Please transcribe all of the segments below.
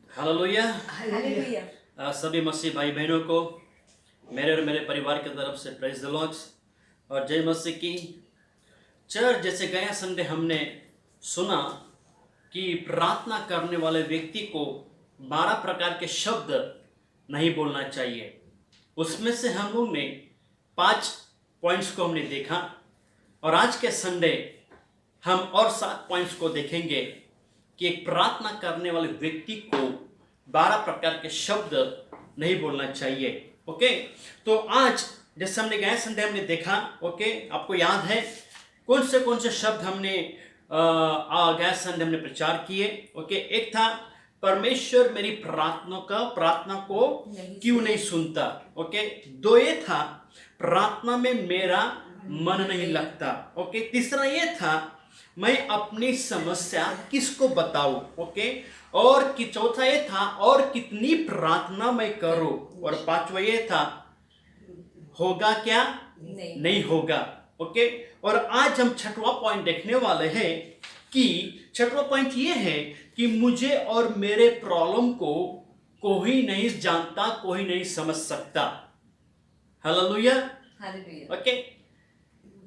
Hallelujah. Hallelujah. सभी मसीह भाई बहनों को मेरे और मेरे परिवार की तरफ से प्रेज द लॉर्ड और जय मसीह की। चर्च जैसे गया संडे हमने सुना कि प्रार्थना करने वाले व्यक्ति को 12 प्रकार के शब्द नहीं बोलना चाहिए। उसमें से हम लोग ने 5 पॉइंट्स को हमने देखा और आज के संडे हम और 7 पॉइंट्स को देखेंगे कि एक प्रार्थना करने वाले व्यक्ति को 12 प्रकार के शब्द नहीं बोलना चाहिए। ओके, तो आज जैसे हमने गए संडे हमने देखा, ओके, आपको याद है कौन से शब्द हमने गए संडे हमने प्रचार किए। ओके, एक था परमेश्वर मेरी प्रार्थना को क्यों नहीं सुनता। ओके, दो ये था प्रार्थना में मेरा मन नहीं लगता। ओके, तीसरा ये था मैं अपनी समस्या किसको बताऊं। ओके, और चौथा ये था और कितनी प्रार्थना मैं करूं, और पांचवा ये था होगा क्या नहीं होगा। ओके, और आज हम छठवां पॉइंट देखने वाले हैं कि छठवां पॉइंट ये है कि मुझे और मेरे प्रॉब्लम को कोई नहीं जानता, कोई नहीं समझ सकता। हालेलुया। हालेलुया। ओके,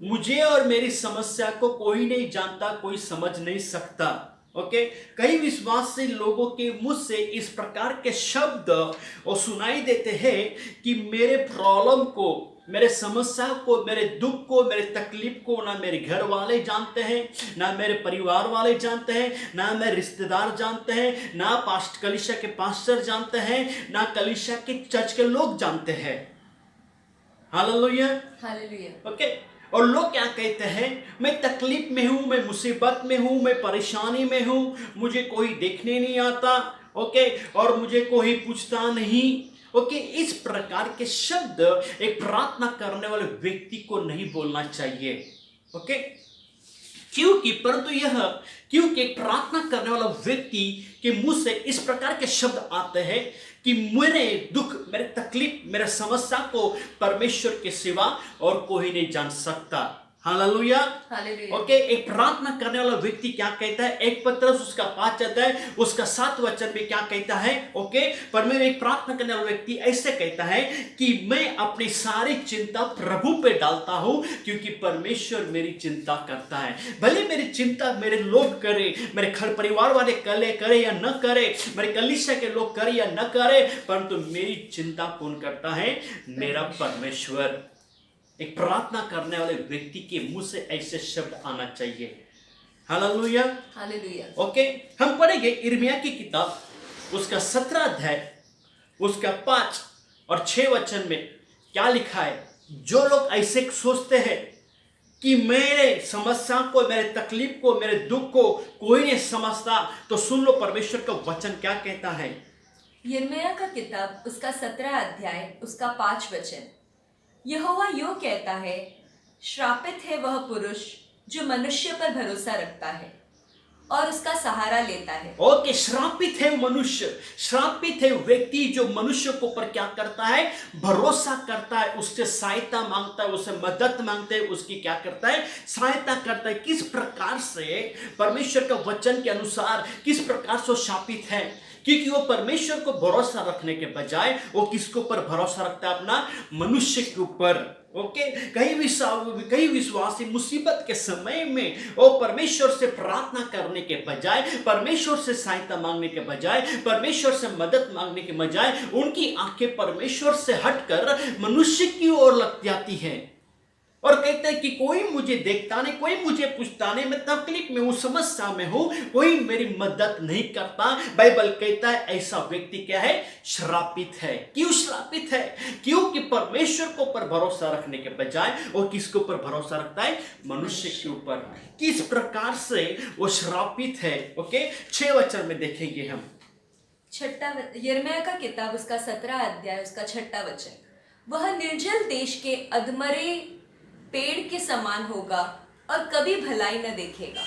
मुझे और मेरी समस्या को कोई नहीं जानता, कोई समझ नहीं सकता। ओके, कई विश्वासी लोगों के मुंह से इस प्रकार के शब्द और सुनाई देते हैं कि मेरे प्रॉब्लम को, मेरे समस्या को, मेरे दुख को, मेरे तकलीफ को ना मेरे घर वाले जानते हैं, ना मेरे परिवार वाले जानते हैं, ना मेरे रिश्तेदार जानते हैं, ना कलीसिया के पास्टर जानते हैं, ना कलीसिया के चर्च के लोग जानते हैं। हालेलुया। हालेलुया। ओके, और लोग क्या कहते हैं, मैं तकलीफ में हूं, मैं मुसीबत में हूं, मैं परेशानी में हूं, मुझे कोई देखने नहीं आता। ओके, और मुझे कोई पूछता नहीं। ओके, इस प्रकार के शब्द एक प्रार्थना करने वाले व्यक्ति को नहीं बोलना चाहिए। ओके, क्योंकि एक प्रार्थना करने वाला व्यक्ति के मुंह से इस प्रकार के शब्द आते हैं कि मेरे दुख, मेरे तकलीफ, मेरे समस्या को परमेश्वर के सिवा और कोई नहीं जान सकता। हालेलुया। हालेलुया। ओके, एक प्रार्थना करने वाला व्यक्ति क्या कहता है, 1 पतरस उसका 5 अध्याय उसका 7 वचन में क्या कहता है। ओके, पर मैं एक प्रार्थना करने वाला व्यक्ति ऐसे कहता है कि मैं अपनी सारी चिंता प्रभु पे डालता हूं, क्योंकि परमेश्वर मेरी चिंता करता है। भले मेरी चिंता मेरे लोग करे, मेरे घर परिवार वाले करे या न करे, मेरे कलीसिया के लोग करे या न करे, परंतु मेरी चिंता कौन करता है, मेरा परमेश्वर। एक प्रार्थना करने वाले व्यक्ति के मुंह से ऐसे शब्द आना चाहिए। हालेलुया। हालेलुया। ओके, हम पढ़ेंगे यिर्मयाह की किताब उसका 17 अध्याय उसका 5 और 6 वचन में क्या लिखा है। जो लोग ऐसे सोचते हैं कि मेरे समस्या को, मेरे तकलीफ को, मेरे दुख को कोई नहीं समझता, तो सुन लो परमेश्वर का वचन क्या कहता है। यिर्मयाह का किताब उसका 17 अध्याय उसका 5 वचन। यहोवा यूं कहता है, श्रापित है वह पुरुष जो मनुष्य पर भरोसा रखता है और उसका सहारा लेता है। ओके, श्रापित है मनुष्य, श्रापित है व्यक्ति जो मनुष्य को पर क्या करता है, भरोसा करता है, उससे सहायता मांगता है, उससे मदद मांगता है, उसकी क्या करता है, सहायता करता है। किस प्रकार से परमेश्वर का वचन के अनुसार किस प्रकार से श्रापित है, क्योंकि वो परमेश्वर को भरोसा रखने के बजाय वो किसके ऊपर भरोसा रखता है, अपना मनुष्य के ऊपर। ओके, कई विश्वासी मुसीबत के समय में वो परमेश्वर से प्रार्थना करने के बजाय, परमेश्वर से सहायता मांगने के बजाय, परमेश्वर से मदद मांगने के बजाय उनकी आंखें परमेश्वर से हटकर मनुष्य की ओर लग जाती है और कहते हैं कि कोई मुझे देखता नहीं, कोई मुझे पूछता नहीं, मैं तकलीफ में हूं, समस्या में हूं, कोई मेरी मदद नहीं करता। बाइबल कहता है ऐसा व्यक्ति क्या है, श्रापित है। क्यों श्रापित है, क्योंकि परमेश्वर के ऊपर भरोसा रखने के बजाय वो किसके ऊपर भरोसा रखता है, मनुष्य के ऊपर। किस प्रकार से वो श्रापित है। ओके, 6 वचन में देखेंगे हम। यिर्मयाह का किताब उसका 17 अध्याय उसका 6 वचन। वह निर्जल देश के अधमरे पेड़ के समान होगा और कभी भलाई न देखेगा।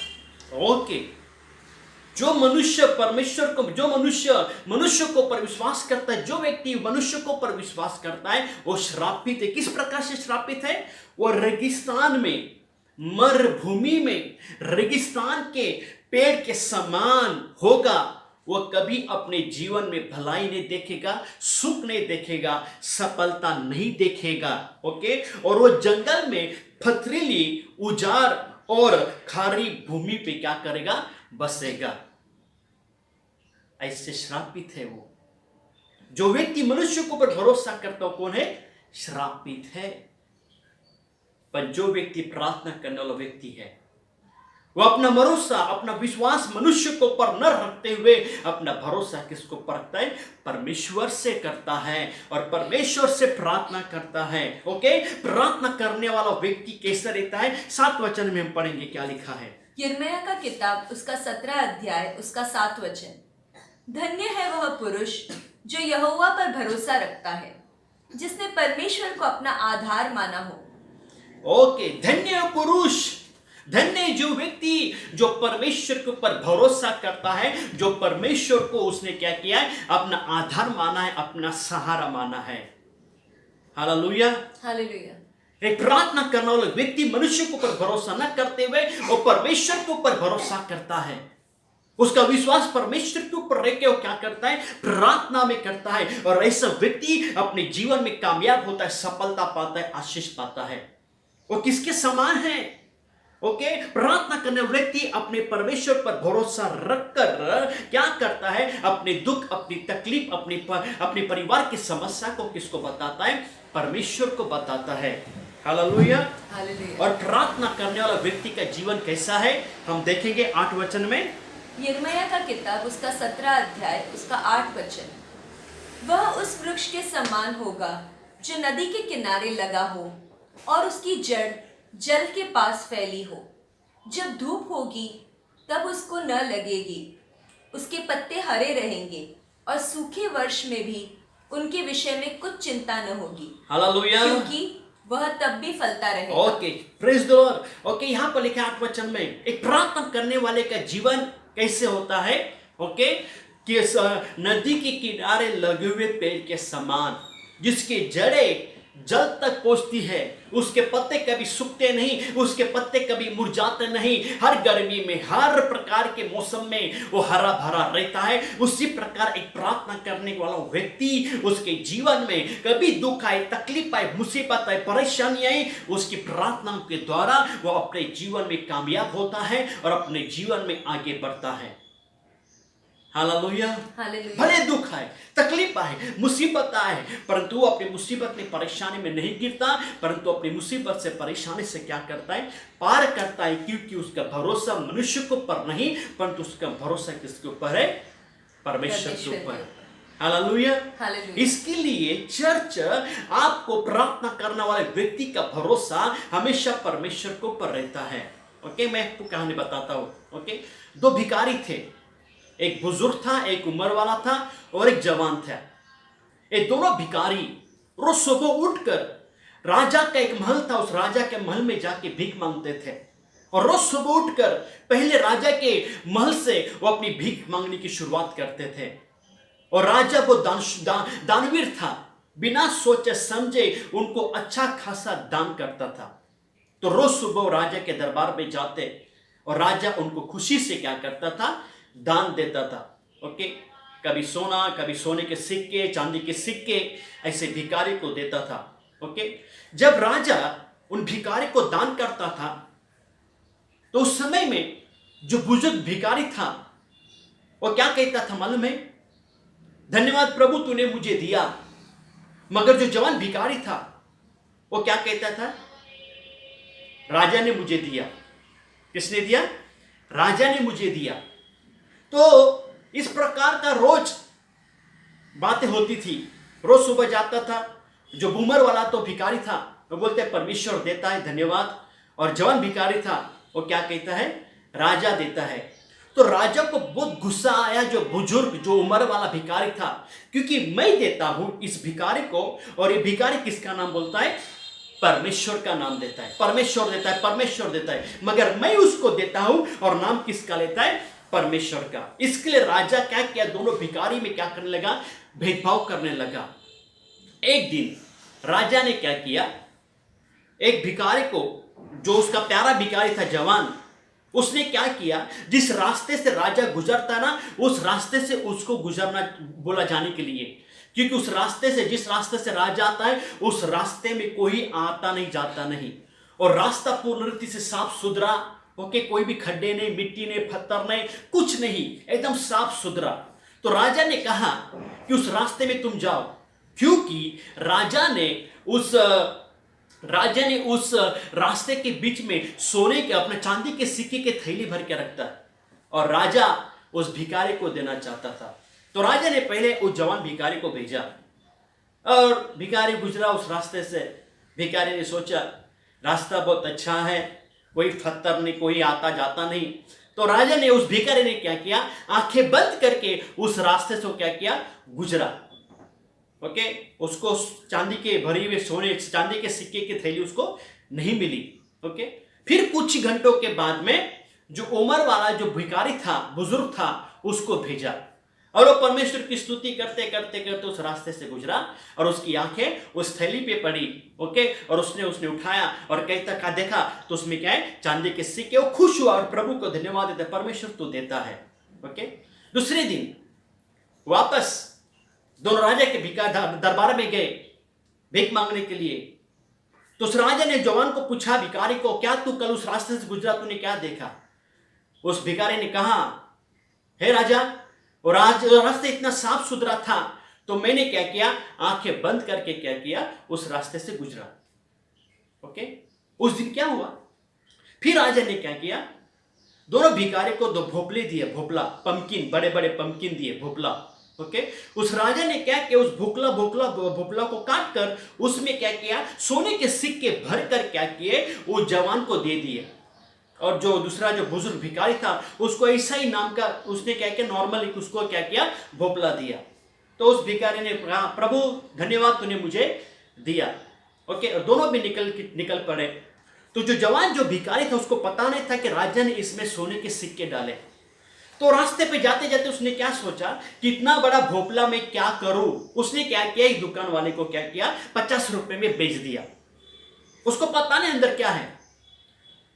ओके, जो मनुष्य परमेश्वर को, जो मनुष्य को पर विश्वास करता है, जो व्यक्ति मनुष्य को पर विश्वास करता है वो श्रापित है। किस प्रकार से श्रापित है, वो रेगिस्तान में, मरुभूमि में रेगिस्तान के पेड़ के समान होगा वो कभी अपने जीवन में भलाई नहीं देखेगा, सुख नहीं देखेगा, सफलता नहीं देखेगा। ओके, और वो जंगल में पथरीली, उजाड़ और खारी भूमि पे क्या करेगा? बसेगा। ऐसे श्रापित है वो। जो व्यक्ति मनुष्य के ऊपर भरोसा करता हो कौन है? श्रापित है। पर जो व्यक्ति प्रार्थना करने वाला व्यक्ति है, वो अपना भरोसा, अपना विश्वास मनुष्य के ऊपर न रखते हुए अपना भरोसा किसको ऊपर रखता है? परमेश्वर से करता है और परमेश्वर से प्रार्थना करता है। ओके, प्रार्थना करने वाला व्यक्ति कैसा रहता है? 7 वचन में हम पढ़ेंगे क्या लिखा है। यिर्मयाह का किताब उसका 17 अध्याय उसका 7 वचन। धन्य है वह पुरुष जो यहोवा पर भरोसा रखता है, जिसने परमेश्वर को अपना आधार माना हो। ओके, धन्य पुरुष, धन्य जो व्यक्ति जो परमेश्वर के ऊपर भरोसा करता है, जो परमेश्वर को उसने क्या किया है? अपना आधार माना है, अपना सहारा माना है। Hallelujah, hallelujah. एक प्रार्थना करने वाला व्यक्ति मनुष्य के ऊपर भरोसा न करते हुए वो परमेश्वर के ऊपर भरोसा करता है। उसका विश्वास परमेश्वर के ऊपर रह के वो क्या करता है? प्रार्थना में करता है। और ऐसा व्यक्ति अपने जीवन में कामयाब होता है, सफलता पाता है, आशीष पाता है। वो किसके समान है? ओके, प्रार्थना करने वाला व्यक्ति अपने परमेश्वर पर भरोसा रखकर क्या करता है? अपने दुख, अपनी तकलीफ, अपने परिवार की समस्या को किसको बताता है? परमेश्वर को बताता है। Hallelujah, hallelujah. और प्रार्थना करने वाला व्यक्ति का जीवन कैसा है हम देखेंगे 8 वचन में। यिर्मयाह का किताब उसका 17 अध्याय उसका 8 वचन। वह उस वृक्ष के समान होगा जो नदी के किनारे लगा हो और उसकी जड़ जल के पास फैली हो। जब धूप होगी तब उसको न लगेगी, उसके पत्ते हरे रहेंगे और सूखे वर्ष में भी उनके विषय में कुछ चिंता न होगी। हालेलुया, क्योंकि वह तब भी फलता रहेगा। Okay, praise the Lord. Okay, यहाँ पर लिखा है 8 वचन में, एक प्रार्थना करने वाले का जीवन कैसे होता है? ओके, कि नदी के किनारे लगे हुए पेड़ के समान, जिसकी जड़ें जल तक पहुंचती है, उसके पत्ते कभी सूखते नहीं, उसके पत्ते कभी मुरझाते नहीं, हर गर्मी में, हर प्रकार के मौसम में वो हरा भरा रहता है। उसी प्रकार एक प्रार्थना करने वाला व्यक्ति, उसके जीवन में कभी दुख आए, तकलीफ आए, मुसीबत आए, परेशानी आए, उसकी प्रार्थना के द्वारा वो अपने जीवन में कामयाब होता है और अपने जीवन में आगे बढ़ता है। हालेलुया, भले दुख आए, तकलीफ आए, मुसीबत आए, परंतु वो अपनी मुसीबत में, परेशानी में नहीं गिरता, परंतु अपनी मुसीबत से, परेशानी से क्या करता है? पार करता है। क्योंकि उसका भरोसा मनुष्य के ऊपर नहीं, परंतु उसका भरोसा किसके ऊपर है? परमेश्वर के ऊपर। हालेलुया, इसके लिए चर्च आपको प्रार्थना करने वाले व्यक्ति का भरोसा हमेशा परमेश्वर के ऊपर रहता है। ओके, मैं आपको कहानी बताता हूँ। ओके, 2 भिखारी थे, एक बुजुर्ग था, एक उम्र वाला था और एक जवान था। ये दोनों भिखारी रोज सुबह उठकर राजा का एक महल था, उस राजा के महल में जाके भीख मांगते थे। और रोज सुबह उठकर पहले राजा के महल से वो अपनी भीख मांगने की शुरुआत करते थे। और राजा वो दानवीर था, बिना सोचे समझे उनको अच्छा खासा दान करता था। तो रोज सुबह राजा के दरबार में जाते और राजा उनको खुशी से क्या करता था? दान देता था। ओके, कभी सोना, कभी सोने के सिक्के, चांदी के सिक्के, ऐसे भिखारी को देता था। ओके, जब राजा उन भिखारी को दान करता था तो उस समय में जो बुजुर्ग भिखारी था वो क्या कहता था मालूम है? धन्यवाद प्रभु, तूने मुझे दिया। मगर जो जवान भिखारी था वो क्या कहता था? राजा ने मुझे दिया। किसने दिया? राजा ने मुझे दिया। तो इस प्रकार का रोज बातें होती थी। रोज सुबह जाता था, जो बूमर वाला तो भिखारी था वो बोलते परमेश्वर देता है, धन्यवाद। और जवान भिखारी था वो क्या कहता है? राजा देता है। तो राजा को बहुत गुस्सा आया, जो बुजुर्ग, जो उम्र वाला भिखारी था, क्योंकि मैं देता हूं इस भिखारी को, और ये भिखारी किसका नाम बोलता है? परमेश्वर का नाम देता है। परमेश्वर देता है, परमेश्वर देता है, मगर मैं उसको देता हूं और नाम किसका लेता है? परमेश्वर का। इसके लिए राजा क्या किया? दोनों भिखारी में क्या करने लगा? भेदभाव करने लगा। एक दिन राजा ने क्या किया? एक भिखारी को, जो उसका प्यारा भिखारी था, जवान, उसने क्या किया, जिस रास्ते से राजा गुजरता ना, उस रास्ते से उसको गुजरना बोला जाने के लिए, क्योंकि उस रास्ते से, जिस रास्ते से राजा आता है, उस रास्ते में कोई आता नहीं जाता नहीं, और रास्ता पूर्ण रीति से साफ सुथरा, ओके, कोई भी खड्डे नहीं, मिट्टी नहीं, पत्थर नहीं, कुछ नहीं, एकदम साफ सुथरा। तो राजा ने कहा कि उस रास्ते में तुम जाओ, क्योंकि राजा ने उस रास्ते के बीच में सोने के, अपने चांदी के सिक्के के थैली भर के रखता है, और राजा उस भिखारी को देना चाहता था। तो राजा ने पहले उस जवान भिखारी को भेजा, और भिखारी गुजरा उस रास्ते से। भिखारी ने सोचा रास्ता बहुत अच्छा है, कोई पत्थर नहीं, कोई आता जाता नहीं। तो राजा ने, उस भिखारी ने क्या किया, आंखें बंद करके उस रास्ते से क्या किया, गुजरा। ओके, उसको चांदी के भरी हुए सोने, चांदी के सिक्के की थैली उसको नहीं मिली। ओके, फिर कुछ घंटों के बाद में जो उम्र वाला जो भिखारी था, बुजुर्ग था, उसको भेजा, और वो परमेश्वर की स्तुति करते करते करते उस रास्ते से गुजरा, और उसकी आंखें उस थैली पे पड़ी। ओके, और उसने उठाया और कहता का देखा तो उसमें क्या है, चांदी के सिक्के। वो खुश हुआ और प्रभु को धन्यवाद देता, परमेश्वर तू देता है। ओके, दूसरे दिन वापस दोनों राजा के दरबार में गए भीख मांगने के लिए। तो उस राजा ने जवान को पूछा, भिखारी को, क्या तू कल उस रास्ते से गुजरा, तूने क्या देखा? उस भिखारी ने कहा, हे राजा, और आज रास्ता इतना साफ सुथरा था, तो मैंने क्या किया, आंखें बंद करके क्या किया, उस रास्ते से गुजरा। ओके, उस दिन क्या हुआ, फिर राजा ने क्या किया, दोनों भिखारी को 2 भोपले दिए, भोपला, पंपकिन, बड़े बड़े पंपकिन दिए, भोपला। ओके, उस राजा ने क्या किया, उस भोपला को काट कर उसमें क्या किया, सोने के सिक्के भर कर क्या किए, उस जवान को दे दिए। और जो दूसरा जो बुजुर्ग भिखारी था, उसको ऐसा ही नाम का, उसने क्या किया, नॉर्मली उसको क्या किया, भोपला दिया। तो उस भिखारी ने कहा, प्रभु धन्यवाद, तूने मुझे दिया। ओके, और दोनों भी निकल पड़े। तो जो जवान जो भिखारी था, उसको पता नहीं था कि राजा ने इसमें सोने के सिक्के डाले। तो रास्ते पे जाते जाते उसने क्या सोचा कि इतना बड़ा भोपला मैं क्या करूं। उसने क्या किया, एक दुकान वाले को क्या किया, 50 रुपए में बेच दिया। उसको पता नहीं अंदर क्या है।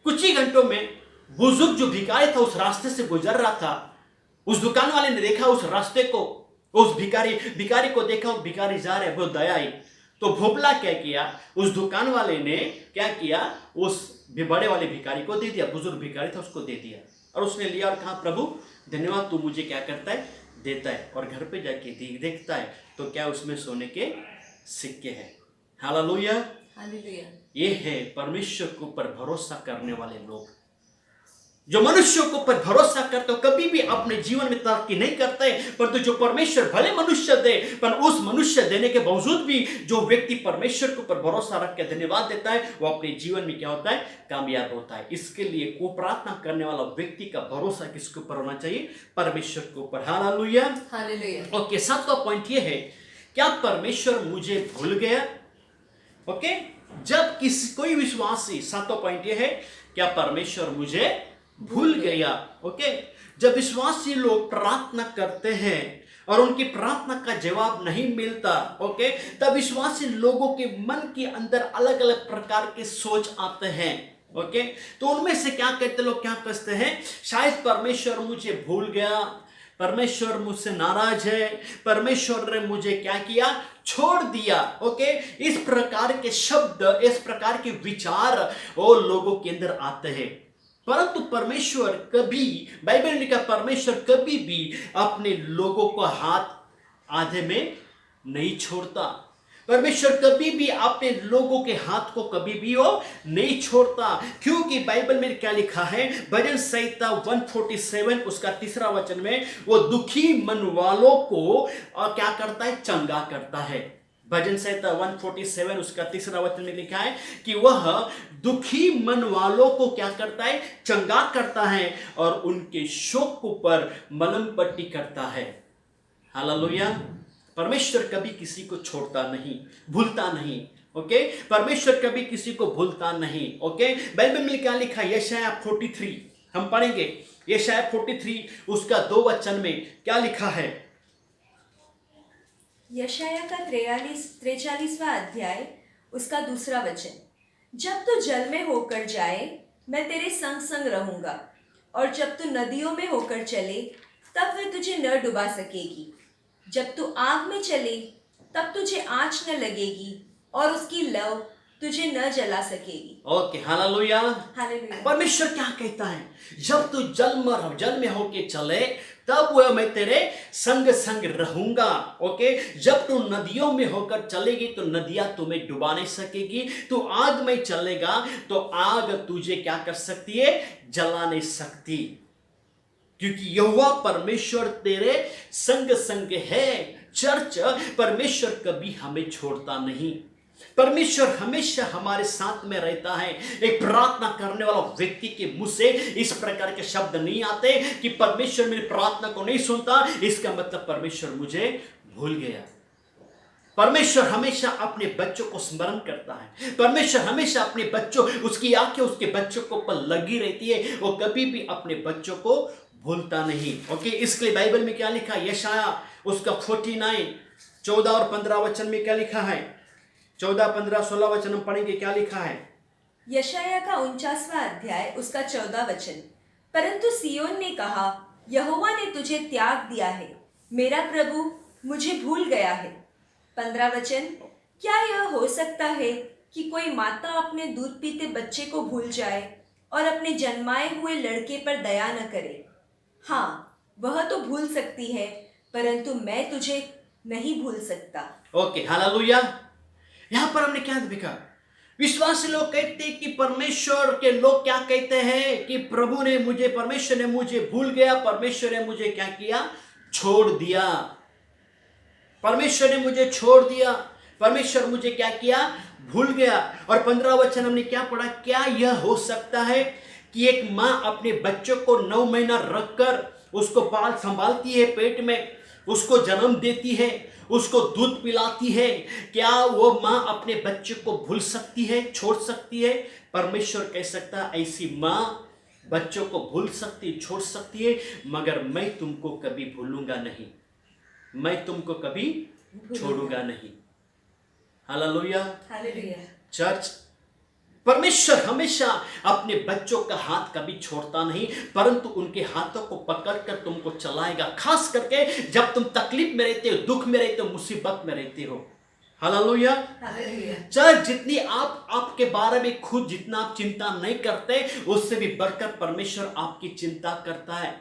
कुछ ही घंटों में बुजुर्ग जो भिखारी था, उस रास्ते से गुजर रहा था। उस दुकान वाले ने देखा उस रास्ते को, उस भिखारी को देखा, वो भिखारी जा रहा है, बहुत दया आई। तो भोपला क्या किया, उस दुकान वाले ने क्या किया, उस बड़े वाले भिखारी को दे दिया, बुजुर्ग भिखारी था उसको दे दिया। और उसने लिया और कहा, प्रभु धन्यवाद, तू मुझे क्या करता है, देता है। और घर पे जाके देखता है तो क्या उसमें सोने के सिक्के हैं। Hallelujah, hallelujah. ये है परमेश्वर के ऊपर भरोसा करने वाले लोग। जो मनुष्यों के ऊपर भरोसा करते हो, कभी भी अपने जीवन में तरक्की नहीं करते, परंतु जो परमेश्वर भले मनुष्य दे, पर उस मनुष्य देने के बावजूद भी जो व्यक्ति परमेश्वर के ऊपर भरोसा रख के धन्यवाद देता है, वो अपने जीवन में क्या होता है, कामयाब होता है। इसके लिए को प्रार्थना करने वाला व्यक्ति का भरोसा किसके ऊपर होना चाहिए, परमेश्वर के ऊपर। Hallelujah, hallelujah. ओके, 7वां पॉइंट ये है, क्या परमेश्वर मुझे भूल गया? ओके, जब कोई विश्वासी, 7वां पॉइंट ये है, क्या परमेश्वर मुझे भूल गया? ओके, जब विश्वासी लोग प्रार्थना करते हैं और उनकी प्रार्थना का जवाब नहीं मिलता, ओके, तब विश्वासी लोगों के मन के अंदर अलग अलग प्रकार के सोच आते हैं। ओके, तो उनमें से क्या कहते लोग, क्या कहते हैं, शायद परमेश्वर मुझे भूल गया, परमेश्वर मुझसे नाराज है, परमेश्वर ने मुझे क्या किया, छोड़ दिया। ओके, इस प्रकार के शब्द, इस प्रकार के विचार वो लोगों के अंदर आते हैं। परंतु परमेश्वर कभी, बाइबल ने कहा, परमेश्वर कभी भी अपने लोगों को हाथ आधे में नहीं छोड़ता। परमेश्वर कभी भी अपने लोगों के हाथ को कभी भी वो नहीं छोड़ता, क्योंकि बाइबल में क्या लिखा है, भजन संहिता 147 उसका 3 वचन में, वो दुखी मन वालों को क्या करता है, चंगा करता है। भजन संहिता 147 उसका 3 वचन में लिखा है कि वह दुखी मन वालों को क्या करता है, चंगा करता है, और उनके शोक पर मलम पट्टी करता है। हालेलुया, परमेश्वर कभी किसी को छोड़ता नहीं, भूलता नहीं। ओके, परमेश्वर कभी किसी को भूलता नहीं। ओके, बाइबल में क्या लिखा है, यशायाह 43 हम पढ़ेंगे, यशायाह 43 उसका 2 वचन में क्या लिखा है। यशायाह का 43वां अध्याय उसका 2 वचन, जब तू जल में होकर जाए, मैं तेरे संग संग रहूंगा, और जब तू नदियों में होकर चले तब वे तुझे न डुबा सकेगी। जब तू आग में चले तब तुझे आँच न लगेगी और उसकी लौ तुझे न जला सकेगी। Okay, hallelujah. हालेलुया। परमेश्वर क्या कहता है? जब तू जल में होके चले तब वह मैं तेरे संग संग रहूंगा। ओके, जब तू नदियों में होकर चलेगी तो नदियां तुम्हें डुबा नहीं सकेगी। तू आग में चलेगा तो आग तुझे क्या कर सकती है? जला नहीं सकती, क्योंकि यहोवा परमेश्वर तेरे संग संग है। चर्च, परमेश्वर कभी हमें छोड़ता नहीं। परमेश्वर हमेशा हमारे साथ में रहता है। एक प्रार्थना करने वाला व्यक्ति के मुंह से इस प्रकार के शब्द नहीं आते कि परमेश्वर मेरी प्रार्थना को नहीं सुनता, इसका मतलब परमेश्वर मुझे भूल गया। परमेश्वर हमेशा अपने बच्चों को स्मरण करता है। परमेश्वर हमेशा अपने बच्चों, उसकी आंखें उसके बच्चों को पर लगी रहती है। वो कभी भी अपने बच्चों को भूलता नहीं। ओके, इसके लिए बाइबल में क्या लिखा है? यशाया उसका 49 14 और 15 वचन में क्या लिखा है? 14, 15, 16 वचन हम पढ़ेंगे। क्या लिखा है? यशाया का 49वां अध्याय उसका 14 वचन। परंतु सियोन ने कहा, यहोवा ने तुझे त्याग दिया है, मेरा प्रभु मुझे भूल गया है। 15 वचन। क्या यह हो सकता है कि कोई माता अपने दूध पीते बच्चे को भूल जाए और अपने जन्माए हुए लड़के पर दया न करे? हाँ, वह तो भूल सकती है, परंतु मैं तुझे नहीं भूल सकता। Okay, hallelujah. यहां पर हमने क्या देखा? विश्वासी लोग कहते हैं कि परमेश्वर के लोग क्या कहते हैं कि प्रभु ने मुझे, परमेश्वर ने मुझे भूल गया, परमेश्वर ने मुझे क्या किया? छोड़ दिया। परमेश्वर ने मुझे छोड़ दिया, परमेश्वर मुझे क्या किया? भूल गया। और 15 वचन हमने क्या पढ़ा? क्या यह हो सकता है कि एक माँ अपने बच्चों को 9 महीना रखकर उसको पाल संभालती है, पेट में उसको जन्म देती है, उसको दूध पिलाती है, क्या वो माँ अपने बच्चे को भूल सकती है, छोड़ सकती है? परमेश्वर कह सकता है ऐसी माँ बच्चों को भूल सकती, छोड़ सकती है, मगर मैं तुमको कभी भूलूंगा नहीं, मैं तुमको कभी छोड़ूंगा नहीं। हालेलुया। हालेलुया। चर्च, परमेश्वर हमेशा अपने बच्चों का हाथ कभी छोड़ता नहीं, परंतु उनके हाथों को पकड़कर तुमको चलाएगा, खास करके जब तुम तकलीफ में रहते हो, दुख में रहते हो, मुसीबत में रहते हो। हालेलुया। हालेलुया। चर्च, जितनी आप आपके बारे में खुद जितना आप चिंता नहीं करते, उससे भी बढ़कर परमेश्वर आपकी चिंता करता है।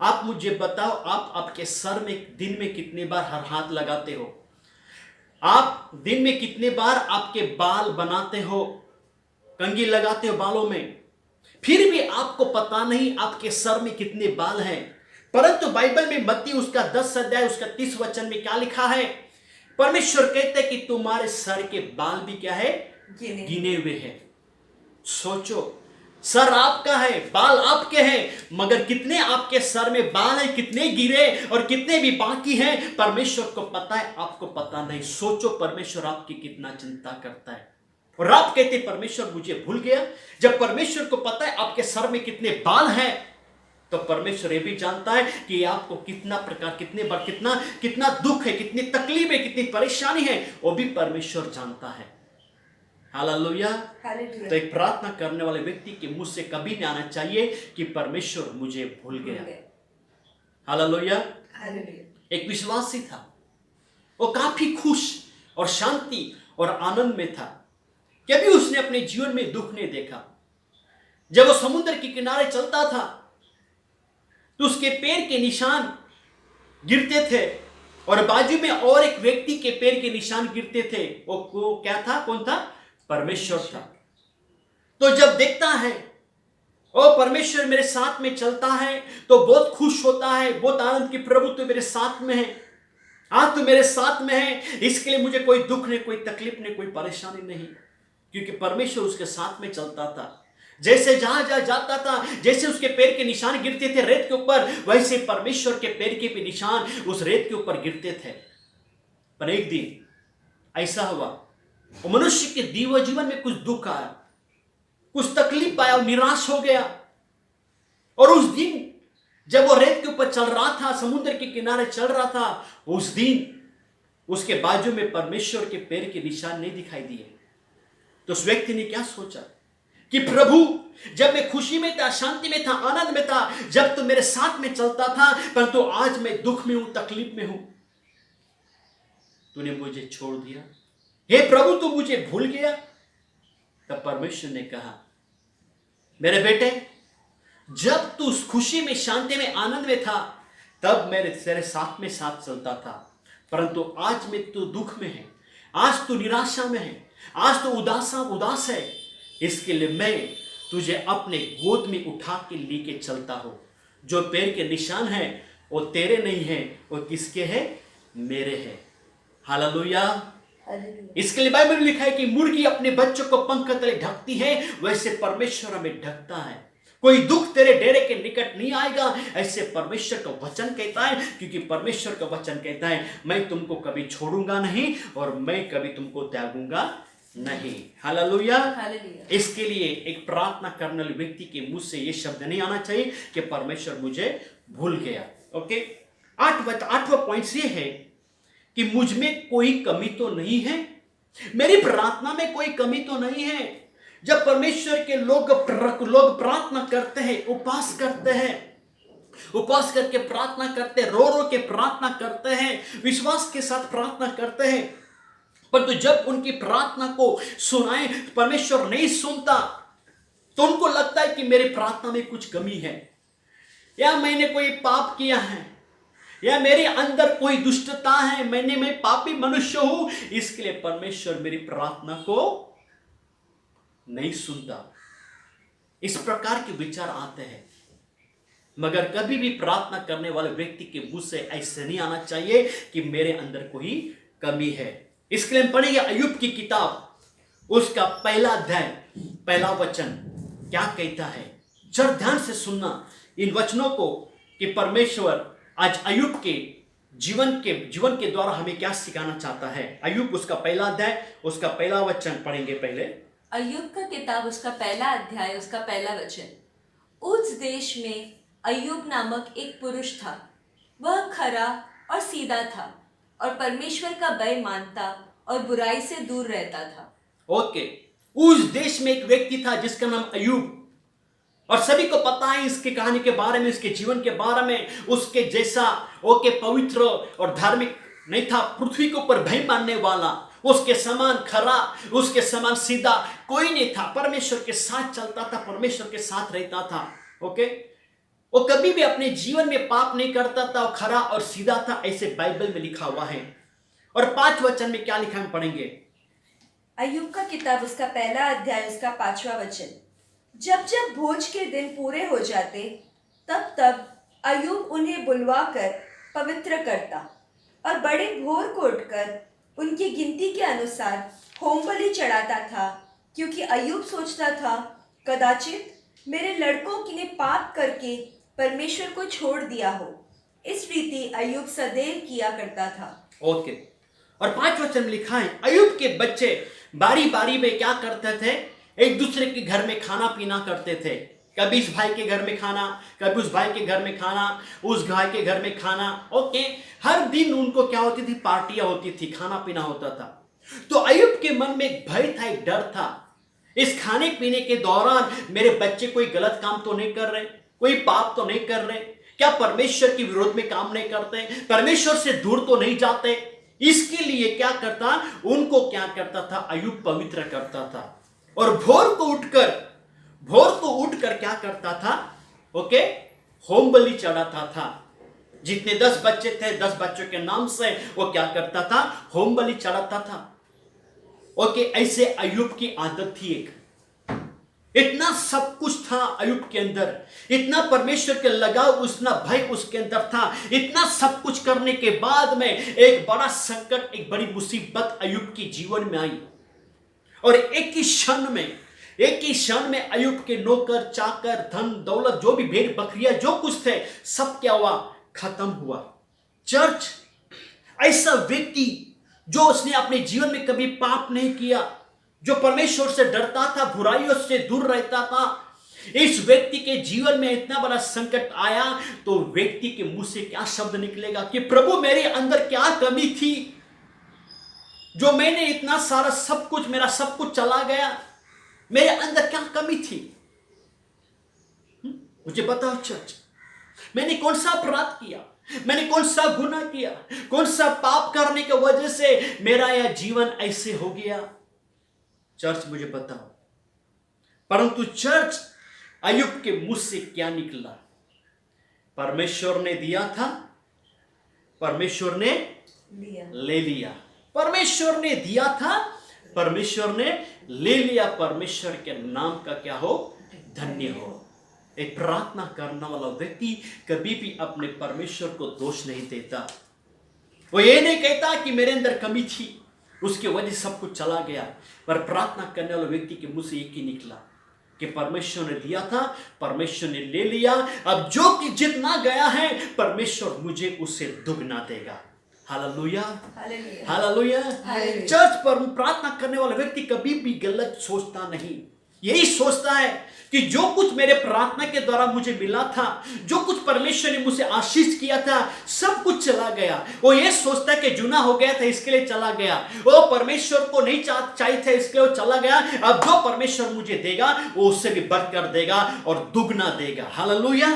आप मुझे बताओ, आप आपके सर में दिन में कितनी बार हर हाथ लगाते हो? आप दिन में कितने बार आपके बाल बनाते हो, कंघी लगाते हो बालों में? फिर भी आपको पता नहीं आपके सर में कितने बाल हैं। परंतु बाइबल में मत्ती उसका 10 अध्याय उसका 30 वचन में क्या लिखा है? परमेश्वर कहते हैं कि तुम्हारे सर के बाल भी क्या है? गिने हुए हैं। सोचो, सर आपका है, बाल आपके हैं, मगर कितने आपके सर में बाल हैं, कितने गिरे और कितने भी बाकी हैं, परमेश्वर को पता है, आपको पता नहीं। सोचो परमेश्वर आपकी कितना चिंता करता है। और आप कहते परमेश्वर मुझे भूल गया। जब परमेश्वर को पता है आपके सर में कितने बाल हैं, तो परमेश्वर ये भी जानता है कि आपको कितना प्रकार, कितने बार, कितना कितना दुख है, कितनी तकलीफ है, कितनी परेशानी है, वो भी परमेश्वर जानता है। हालेलुया। तो एक प्रार्थना करने वाले व्यक्ति के मुंह से कभी नहीं आना चाहिए कि परमेश्वर मुझे भूल गया। हालेलुया। एक विश्वासी था, वो काफी खुश और शांति और आनंद में था। कभी उसने अपने जीवन में दुख नहीं देखा। जब वो समुद्र के किनारे चलता था तो उसके पैर के निशान गिरते थे और बाजू में और एक व्यक्ति के पैर के निशान गिरते थे। वो क्या था? कौन था? परमेश्वर था। तो जब देखता है ओ परमेश्वर मेरे साथ में चलता है तो बहुत खुश होता है, बहुत आनंद की प्रभु तो मेरे साथ में है, आज तो मेरे साथ में है, इसके लिए मुझे कोई दुख नहीं, कोई तकलीफ नहीं, कोई परेशानी नहीं, क्योंकि परमेश्वर उसके साथ में चलता था। जैसे जहां जहां जाता था, जैसे उसके पैर के निशान गिरते थे रेत के ऊपर, वैसे परमेश्वर के पैर के भी निशान उस रेत के ऊपर गिरते थे। पर एक दिन ऐसा हुआ, वो मनुष्य के जीवन में कुछ दुख आया, कुछ तकलीफ आया, निराश हो गया। और उस दिन जब वो रेत के ऊपर चल रहा था, समुद्र के किनारे चल रहा था, उस दिन उसके बाजू में परमेश्वर के पैर के निशान नहीं दिखाई दिए। तो उस व्यक्ति ने क्या सोचा कि प्रभु जब मैं खुशी में था, शांति में था, आनंद में था, जब तू मेरे साथ में चलता था, परंतु आज मैं दुख में हूं, तकलीफ में हूं, तूने मुझे छोड़ दिया। हे प्रभु तू मुझे भूल गया। तब परमेश्वर ने कहा, मेरे बेटे, जब तू उस खुशी में, शांति में, आनंद में था, तब मैं तेरे साथ में साथ चलता था, परंतु आज में तू दुख में है, आज तू निराशा में है, आज तू उदास है, इसके लिए मैं तुझे अपने गोद में उठा के लेके चलता हूं। जो पैर के निशान हैं वो तेरे नहीं है, वो किसके हैं? मेरे हैं। हालेलुया। इसके लिए बाइबल में लिखा है कि मुर्गी अपने बच्चों को पंख तले ढकती है, वैसे परमेश्वर हमें ढकता है। कोई दुख तेरे डेरे के निकट नहीं आएगा, ऐसे परमेश्वर का वचन कहता है, क्योंकि परमेश्वर का वचन कहता है, मैं तुमको कभी छोड़ूंगा नहीं और मैं कभी तुमको त्यागूंगा नहीं। हालेलुया। इसके लिए एक प्रार्थना करने वाले व्यक्ति के मुंह से ये शब्द नहीं आना चाहिए कि परमेश्वर मुझे भूल गया। ओके, आठवां पॉइंट ये है कि मुझ में कोई कमी तो नहीं है, मेरी प्रार्थना में कोई कमी तो नहीं है। जब परमेश्वर के लोग प्रार्थना करते हैं, उपवास करते हैं, उपवास करके प्रार्थना करते, रो रो के प्रार्थना करते हैं, विश्वास के साथ प्रार्थना करते हैं, परंतु जब उनकी प्रार्थना को सुनाए परमेश्वर नहीं सुनता, तो उनको लगता है कि मेरी प्रार्थना में कुछ कमी है, या मैंने कोई पाप किया है, या मेरे अंदर कोई दुष्टता है, मैं पापी मनुष्य हूं, इसके लिए परमेश्वर मेरी प्रार्थना को नहीं सुनता। इस प्रकार के विचार आते हैं। मगर कभी भी प्रार्थना करने वाले व्यक्ति के मुंह से ऐसे नहीं आना चाहिए कि मेरे अंदर कोई कमी है। इसके लिए हम पढ़ेंगे अय्यूब की किताब, उसका पहला अध्याय, पहला वचन क्या कहता है। जरा ध्यान से सुनना इन वचनों को कि परमेश्वर आज अय्यूब के जीवन के द्वारा हमें क्या सिखाना चाहता है। अय्यूब उसका पहला अध्याय, उसका पहला वचन पढ़ेंगे पहले। अय्यूब का किताब, उसका पहला अध्याय, उसका पहला वचन। उस देश में अय्यूब नामक एक पुरुष था। वह खरा और सीधा था और परमेश्वर का भय मानता और बुराई से दूर रहता था। ओके, उस देश में एक व्यक्ति था जिसका नाम अय्यूब, और सभी को पता है इसकी कहानी के बारे में, इसके जीवन के बारे में। उसके जैसा पवित्र और धार्मिक नहीं था, पृथ्वी के ऊपर भय मानने वाला, उसके समान खरा, उसके समान सीधा कोई नहीं था। परमेश्वर के साथ चलता था, परमेश्वर के साथ रहता था। ओके, वो कभी भी अपने जीवन में पाप नहीं करता था, वो खरा और सीधा था, ऐसे बाइबल में लिखा हुआ है। और 5 वचन में क्या लिखा हम पढ़ेंगे। अय्यूब का किताब, उसका पहला अध्याय, उसका 5वां वचन। जब जब भोज के दिन पूरे हो जाते, तब तब अय्यूब उन्हें बुलवाकर पवित्र करता और बड़े भोर को उठकर उनकी गिनती के अनुसार होम बलि चढ़ाता था, क्योंकि अय्यूब सोचता था, कदाचित मेरे लड़कों ने पाप करके परमेश्वर को छोड़ दिया हो। इस रीति अय्यूब सदैव किया करता था। ओके, और 5 वचन में लिखा है, अय्यूब के बच्चे बारी बारी में क्या करते थे, एक दूसरे के घर में खाना पीना करते थे। कभी इस भाई के घर में खाना, कभी उस भाई के घर में खाना, उस भाई के घर में खाना। ओके, हर दिन उनको क्या होती थी, पार्टियां होती थी, खाना पीना होता था। तो अय्यूब के मन में एक भय था, एक डर था, इस खाने पीने के दौरान मेरे बच्चे कोई गलत काम तो नहीं कर रहे, कोई पाप तो नहीं कर रहे, क्या परमेश्वर के विरोध में काम नहीं करते, परमेश्वर से दूर तो नहीं जाते। इसके लिए क्या करता, उनको क्या करता था, अय्यूब पवित्र करता था। और भोर को उठकर क्या करता था, ओके, होम बलि चढ़ाता था। जितने 10 बच्चे थे, 10 बच्चों के नाम से वो क्या करता था, होम बलि चढ़ाता था। ओके, ऐसे अय्यूब की आदत थी। इतना सब कुछ था अय्यूब के अंदर, इतना परमेश्वर के लगाव, उतना भय उसके अंदर था। इतना सब कुछ करने के बाद में एक बड़ा संकट, एक बड़ी मुसीबत अय्यूब के जीवन में आई। और एक ही क्षण में अय्यूब के नौकर चाकर, धन दौलत, जो भी भेड़ बकरियां जो कुछ थे, सब क्या हुआ, खत्म हुआ। चर्च, ऐसा व्यक्ति जो उसने अपने जीवन में कभी पाप नहीं किया, जो परमेश्वर से डरता था, बुराइयों से दूर रहता था, इस व्यक्ति के जीवन में इतना बड़ा संकट आया तो व्यक्ति के मुंह से क्या शब्द निकलेगा कि प्रभु मेरे अंदर क्या कमी थी, जो मैंने इतना सारा सब कुछ, मेरा सब कुछ चला गया, मेरे अंदर क्या कमी थी? मुझे बताओ चर्च, मैंने कौन सा अपराध किया, मैंने कौन सा गुनाह किया, कौन सा पाप करने की वजह से मेरा यह जीवन ऐसे हो गया? चर्च मुझे बताओ। परंतु चर्च, अय्यूब के मुंह से क्या निकला? परमेश्वर ने दिया था, परमेश्वर ने ले लिया। परमेश्वर ने दिया था, परमेश्वर ने ले लिया। परमेश्वर के नाम का क्या हो? धन्य हो। एक प्रार्थना करने वाला व्यक्ति कभी भी अपने परमेश्वर को दोष नहीं देता। वो ये नहीं कहता कि मेरे अंदर कमी थी, उसकी वजह से सब कुछ चला गया। पर प्रार्थना करने वाले व्यक्ति के मुंह से एक ही निकला कि परमेश्वर ने दिया था, परमेश्वर ने ले लिया। अब जो कि जितना गया है, परमेश्वर मुझे उससे दुगना देगा। Hallelujah, hallelujah. चर्च पर प्रार्थना करने वाला व्यक्ति कभी भी गलत सोचता नहीं। यही सोचता है कि जो कुछ मेरे प्रार्थना के द्वारा मुझे मिला था, जो कुछ परमेश्वर ने मुझसे आशीष किया था, सब कुछ चला गया। वो ये सोचता है कि जुना हो गया था इसके लिए चला गया, वो परमेश्वर को नहीं चाहिए था इसके लिए वो चला गया। अब जो परमेश्वर मुझे देगा वो उससे भी बढ़कर देगा और दुगना देगा। हालेलुया।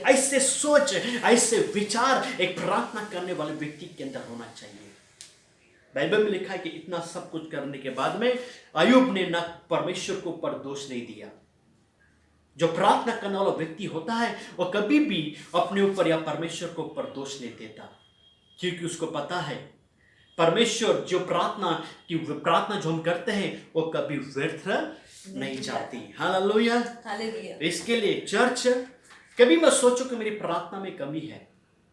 ऐसे सोच, ऐसे विचार एक प्रार्थना करने वाले व्यक्ति के अंदर होना चाहिए। बाइबल में लिखा है कि इतना सब कुछ करने के बाद में अय्यूब ने ना परमेश्वर को ऊपर दोष नहीं दिया। जो प्रार्थना करने वाला व्यक्ति होता है वो कभी भी अपने ऊपर या परमेश्वर को ऊपर दोष नहीं देता, क्योंकि उसको पता है परमेश्वर जो प्रार्थना जो हम करते हैं वो कभी व्यर्थ नहीं जाती। हालेलुया। इसके लिए चर्च, कभी मत सोचो कि मेरी प्रार्थना में कमी है।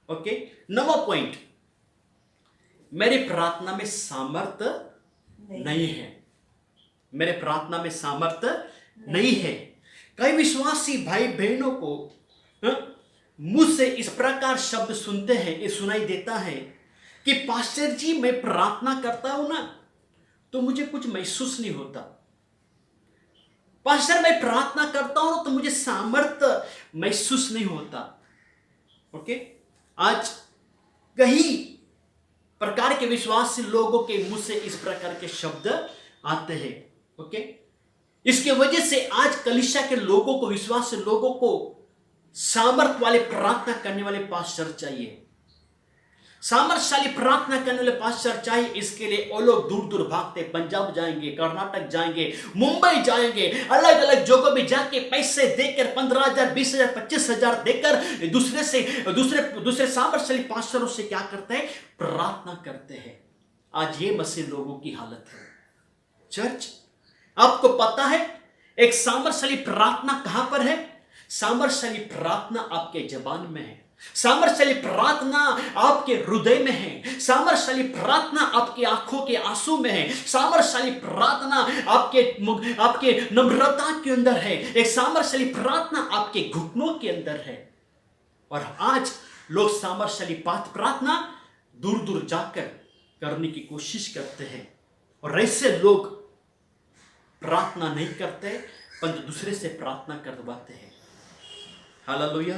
ओके, 9वां पॉइंट, मेरी प्रार्थना में सामर्थ्य नहीं है। मेरे प्रार्थना में सामर्थ्य नहीं है। कई विश्वासी भाई बहनों को मुझ से इस प्रकार शब्द सुनते हैं, ये सुनाई देता है कि पास्टर जी मैं प्रार्थना करता हूं ना तो मुझे कुछ महसूस नहीं होता। पास्टर मैं प्रार्थना करता हूं तो मुझे सामर्थ्य महसूस नहीं होता। ओके, आज कई प्रकार के विश्वासी लोगों के मुंह से इस प्रकार के शब्द आते हैं। ओके, इसके वजह से आज कलीसिया के लोगों को, विश्वासी लोगों को सामर्थ वाले प्रार्थना करने वाले पास्टर चाहिए, सामर्थशाली प्रार्थना करने वाले पास्टर चाहिए। इसके लिए वो लोग दूर दूर भागते, पंजाब जाएंगे, कर्नाटक जाएंगे, मुंबई जाएंगे, अलग अलग जगहों में जाके पैसे देकर 15,000, 20,000, 25,000 देकर दूसरे सामर्थशाली पास्टरों से क्या करते हैं? प्रार्थना करते हैं। आज ये मसीह लोगों की हालत है। चर्च, आपको पता है एक सामर्थशाली प्रार्थना कहां पर है? सामर्थशाली प्रार्थना आपके जबान में है, सामर्थशाली प्रार्थना आपके हृदय में है, सामर्थशाली प्रार्थना आपकी आंखों के आंसू में है, सामर्थशाली प्रार्थना आपके नम्रता के अंदर है, एक सामर्थशाली प्रार्थना आपके घुटनों के अंदर है। और आज लोग सामर्थशाली प्रार्थना दूर दूर जाकर करने की कोशिश करते हैं, और ऐसे लोग प्रार्थना नहीं करते परंतु दूसरे से प्रार्थना करवाते हैं। हालेलुया।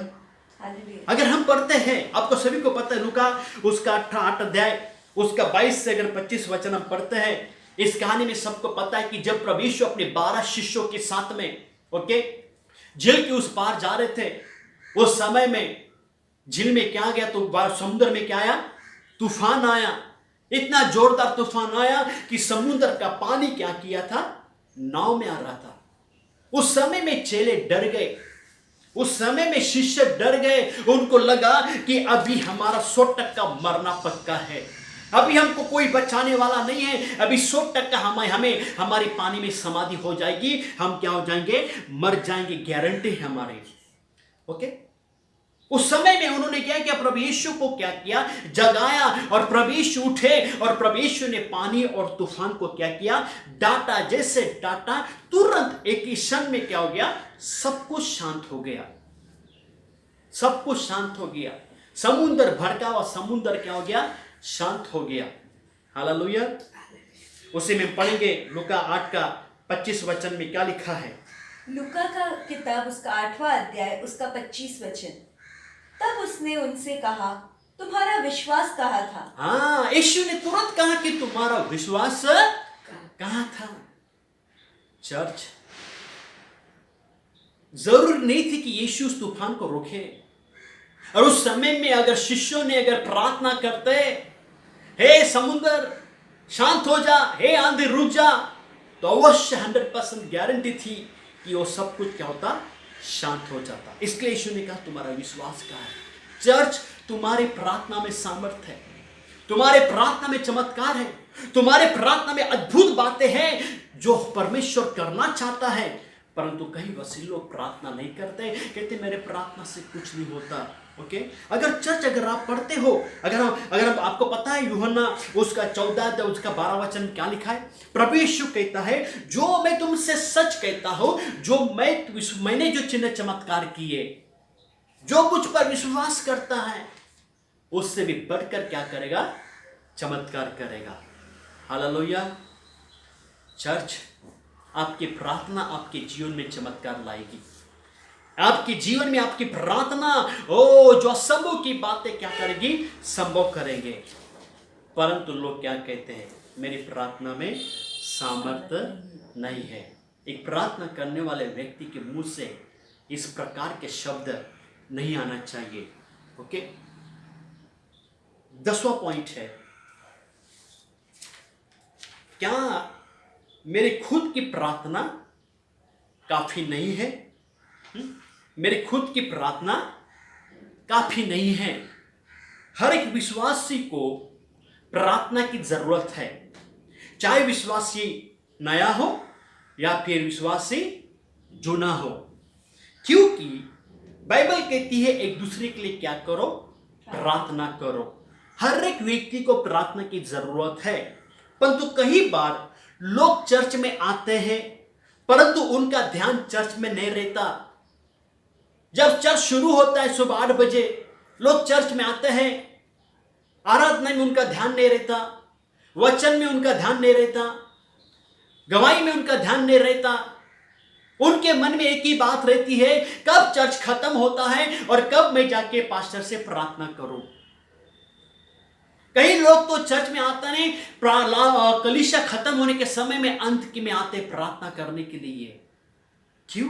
अगर हम पढ़ते हैं, आपको सभी को पता है, लूका उसका 8 अध्याय उसका 22 से अगर 25 वचन हम पढ़ते हैं, इस कहानी में सबको पता है कि जब प्रभु यीशु अपने 12 शिष्यों के साथ में झील के उस पार जा रहे थे, उस समय में झील में क्या गया तो समुद्र में क्या आया? तूफान आया। इतना जोरदार तूफान आया कि समुद्र का पानी क्या किया था? नाव में आ रहा था। उस समय में चेले डर गए, उस समय में शिष्य डर गए। उनको लगा कि अभी हमारा 100% मरना पक्का है, अभी हमको कोई बचाने वाला नहीं है, अभी 100% हमें हमारी पानी में समाधि हो जाएगी, हम क्या हो जाएंगे? मर जाएंगे, गारंटी है हमारे। ओके, उस समय में उन्होंने क्या किया? प्रभु यीशु को क्या किया? जगाया, और प्रभु यीशु उठे और प्रभु यीशु ने पानी और तूफान को क्या किया? डांटा। जैसे डांटा, तुरंत एक ही क्षण में क्या हो गया? सब कुछ शांत हो गया, सब कुछ शांत हो गया। समुद्र भड़का हुआ समुद्र क्या हो गया? शांत हो गया। हालेलुया। उसी में पढ़ेंगे लूका 8 का 25 वचन में क्या लिखा है? लूका का किताब उसका 8वां अध्याय उसका 25 वचन। तब उसने उनसे कहा, तुम्हारा विश्वास कहाँ था? हाँ, यीशु ने तुरंत कहा कि तुम्हारा विश्वास कहाँ था? चर्च, जरूरी नहीं थी कि यीशु उस तूफान को रोके। और उस समय में अगर शिष्यों ने अगर प्रार्थना करते, हे समुद्र शांत हो जा, हे आंधी रुक जा, तो अवश्य 100% गारंटी थी कि वो सब कुछ क्या होता, शांत हो जाता। इसलिए यीशु ने कहा तुम्हारा विश्वास कहाँ है? चर्च, तुम्हारी प्रार्थना में सामर्थ है, तुम्हारे प्रार्थना में चमत्कार है, तुम्हारे प्रार्थना में अद्भुत बातें हैं जो परमेश्वर करना चाहता है। परंतु कई वसीले लोग प्रार्थना नहीं करते, कहते मेरे प्रार्थना से कुछ नहीं होता। ओके, अगर चर्च अगर आप पढ़ते हो, अगर आपको पता है यूहन्ना उसका 14 उसका 12 वचन क्या लिखा है? प्रभु यीशु कहता है जो मैं तुमसे सच कहता हूं, जो मैंने जो चिन्ह चमत्कार किए, जो मुझ पर विश्वास करता है उससे भी बढ़कर क्या करेगा? चमत्कार करेगा। हालेलुया। चर्च, आपकी प्रार्थना आपके जीवन में चमत्कार लाएगी। आपके जीवन में आपकी प्रार्थना जो असंभव की बातें क्या करेगी? संभव करेंगे। परंतु लोग क्या कहते हैं? मेरी प्रार्थना में सामर्थ्य नहीं है। एक प्रार्थना करने वाले व्यक्ति के मुंह से इस प्रकार के शब्द नहीं आना चाहिए। ओके, 10वां पॉइंट है, क्या मेरी खुद की प्रार्थना काफी नहीं है? मेरी खुद की प्रार्थना काफी नहीं है। हर एक विश्वासी को प्रार्थना की जरूरत है, चाहे विश्वासी नया हो या फिर विश्वासी जुना हो, क्योंकि बाइबल कहती है एक दूसरे के लिए क्या करो? प्रार्थना करो। हर एक व्यक्ति को प्रार्थना की जरूरत है। परंतु कई बार लोग चर्च में आते हैं परंतु उनका ध्यान चर्च में नहीं रहता। जब चर्च शुरू होता है सुबह 8 बजे, लोग चर्च में आते हैं, आराधना में उनका ध्यान नहीं रहता, वचन में उनका ध्यान नहीं रहता, गवाही में उनका ध्यान नहीं रहता। उनके मन में एक ही बात रहती है, कब चर्च खत्म होता है और कब मैं जाके पास्टर से प्रार्थना करूं। कई लोग तो चर्च में आते नहीं, कलीसिया खत्म होने के समय में अंत में आते प्रार्थना करने के लिए। क्यों?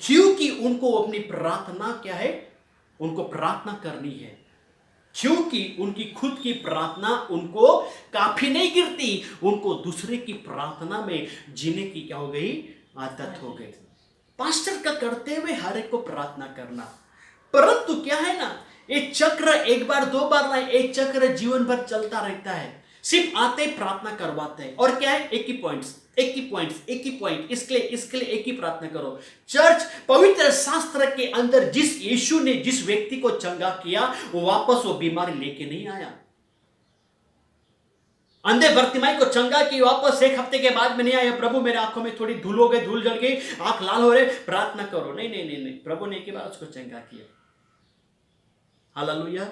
क्योंकि उनको अपनी प्रार्थना क्या है? उनको प्रार्थना करनी है। क्योंकि उनकी खुद की प्रार्थना उनको काफी नहीं गिरती, उनको दूसरे की प्रार्थना में जीने की क्या हो गई? आदत हो गई। पास्टर का करते हुए हर एक को प्रार्थना करना, परंतु क्या है ना, एक चक्र एक बार दो बार नहीं, एक चक्र जीवन भर चलता रहता है। सिर्फ आते प्रार्थना करवाते हैं और क्या है? एक ही पॉइंट, इसके लिए एक ही प्रार्थना करो। चर्च, पवित्र शास्त्र के अंदर जिस यीशु ने जिस व्यक्ति को चंगा किया, वो वापस वो बीमारी लेके नहीं आया। अंधे बर्तिमाई को चंगा की, वापस 1 हफ्ते के बाद में नहीं आया, प्रभु मेरे आंखों में थोड़ी धूल हो गई, धूल जल गई, आंख लाल हो रहे, प्रार्थना करो। नहीं, प्रभु ने एक ही बार उसको चंगा किया। हालेलुया।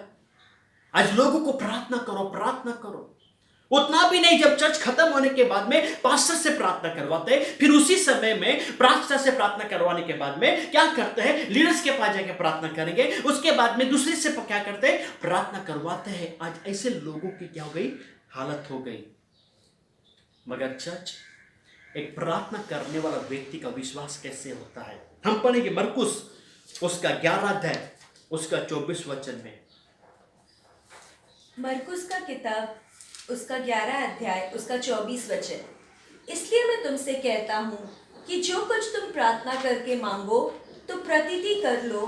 आज लोगों को प्रार्थना करो। उतना भी नहीं, जब चर्च खत्म होने के बाद में पास्टर से प्रार्थना करवाते हैं, फिर उसी समय में पास्टर से प्रार्थना करवाने के बाद में क्या करते हैं? लीडर्स के पास जाके प्रार्थना करेंगे, उसके बाद में दूसरे से क्या करते हैं? प्रार्थना करवाते हैं। आज ऐसे लोगों की क्या हो गई? हालत हो गई। मगर चर्च, एक प्रार्थना करने वाला व्यक्ति का विश्वास कैसे होता है? हम पढ़ेंगे मरकुस उसका 11 अध्याय उसका 24 वचन में। मरकुस का किताब उसका 11 अध्याय उसका 24 वचन। इसलिए मैं तुमसे कहता हूँ कि जो कुछ तुम प्रार्थना करके मांगो तो प्रतीति कर लो